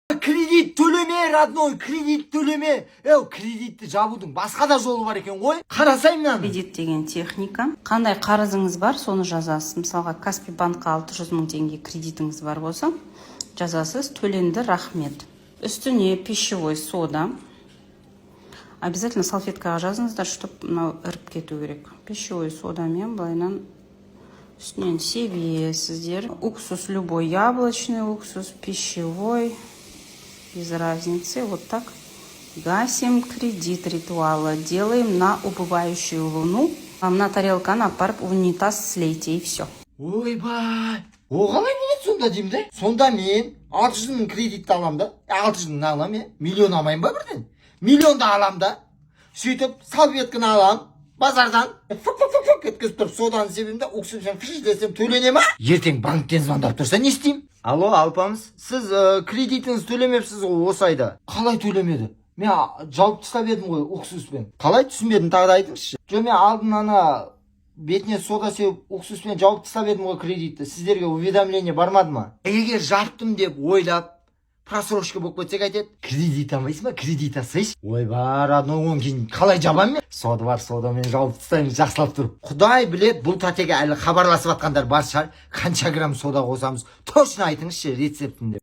Кредит төлеме, родной, кредит төлеме. Кредитті жабудың басқа да жолы бар екен ғой. Қарасай мынаны. Кредит деген техника. Қандай қарызыңыз бар, соны жазасыз. Мысалға, Каспий банкқа 600 000 теңге кредитіңіз бар болса, жазасыз, төленді, рахмет. Үстіне пищевой сода. Обязательно салфеткаға жазыңыздар, чтобы мынау іріп кету керек. Пищевой содамен былайынан үстінен себесіздер. Уксус любой, яблочный уксус, пищевой, без разницы. Вот так гасим кредит ритуала. Делаем на убывающую луну. На тарелканы апарып в унитаз слейте, и все. Ойбай, оғалай болады сонда деймін да. Сонда мен 600 000 кредитті алам да. 600 000 алам, миллион алмайын ба бірден? Миллионды алам да. Сөйтіп салфетканы алам, базардан. Фук еткізіп тұрып содан себеймін да, уксуспен фиш десем төлене ма? Ертең банктен звондап тұрса не істеймін? Алло, алпамыз, сіз кредитіңіз төлемепсіз ғой осы айда. Қалай төлемеді? Мен жауып тастап едім ғой уксуспен. Қалай түсінбедім, тағы да айтыңызшы. Мен алдын ана бетіне сода сеуіп уксуспен жауып тастап едім ғой кредитті. Сіздерге уведомление бармады ма? Егер жаптым деп ойлап просрочка болып кетсек айтады. Кредит алмайсың ба? Кредит алсайшы. Ойбай, родной, оң кейін қалай жабам мен? Сода бар, содамен жауып тастаймын жақсылап тұрып. Құдай білет, бұл татеге әлі хабарласып атқандар бар шығар. Қанша грамм сода қосамыз? Точно айтыңызшы рецептін деп.